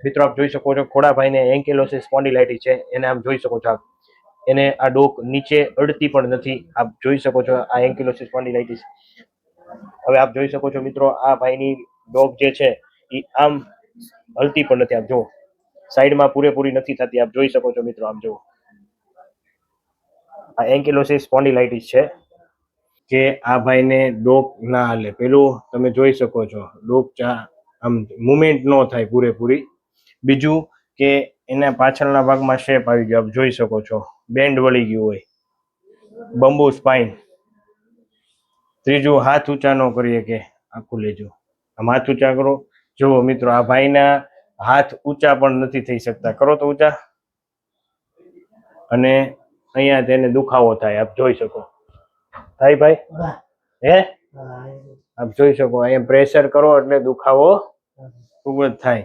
મિત્રો આપ જોઈ શકો છો ખોડાભાઈને એન્કેલોસિસ સ્પોન્ડિલાઇટિસ છે, એને આપ જોઈ શકો છો આપ, એને આ ડોક નીચે અડતી પણ નથી, આપ જોઈ શકો છો આ એન્કેલોસિસ સ્પોન્ડિલાઇટિસ। હવે આપ જોઈ શકો છો મિત્રો આ ભાઈની ડોક જે છે એ આમ હલતી પણ નથી, આપ જો સાઈડમાં પૂરેપૂરી નથી થતી, આપ જોઈ શકો છો મિત્રો, આમ જો આ એન્કેલોસિસ સ્પોન્ડિલાઇટિસ છે કે આ ભાઈને ડોક ના હાલે, પેલું તમે જોઈ શકો છો ડોક આમ મુવમેન્ટ ન થાય પૂરેપૂરી, બીજું કે એના પાછળના ભાગમાં શેપ આવી ગયો, આપ જોઈ શકો છો બેન્ડ વળી ગયું હોય, બંબુ સ્પાઇન, ત્રીજું હાથ ઊંચા ન કરીએ કે આખું લેજો, આમ હાથ ઊંચા કરો, જુઓ મિત્રો આ ભાઈના હાથ ઊંચા પણ નથી થઈ શકતા, કરો તો ઊંચા, અને અહીંયા તેને દુખાવો થાય, આપ જોઈ શકો, થાય ભાઈ હે, આપ જોઈ શકો અહીંયા પ્રેશર કરો એટલે દુખાવો ખૂબ જ થાય।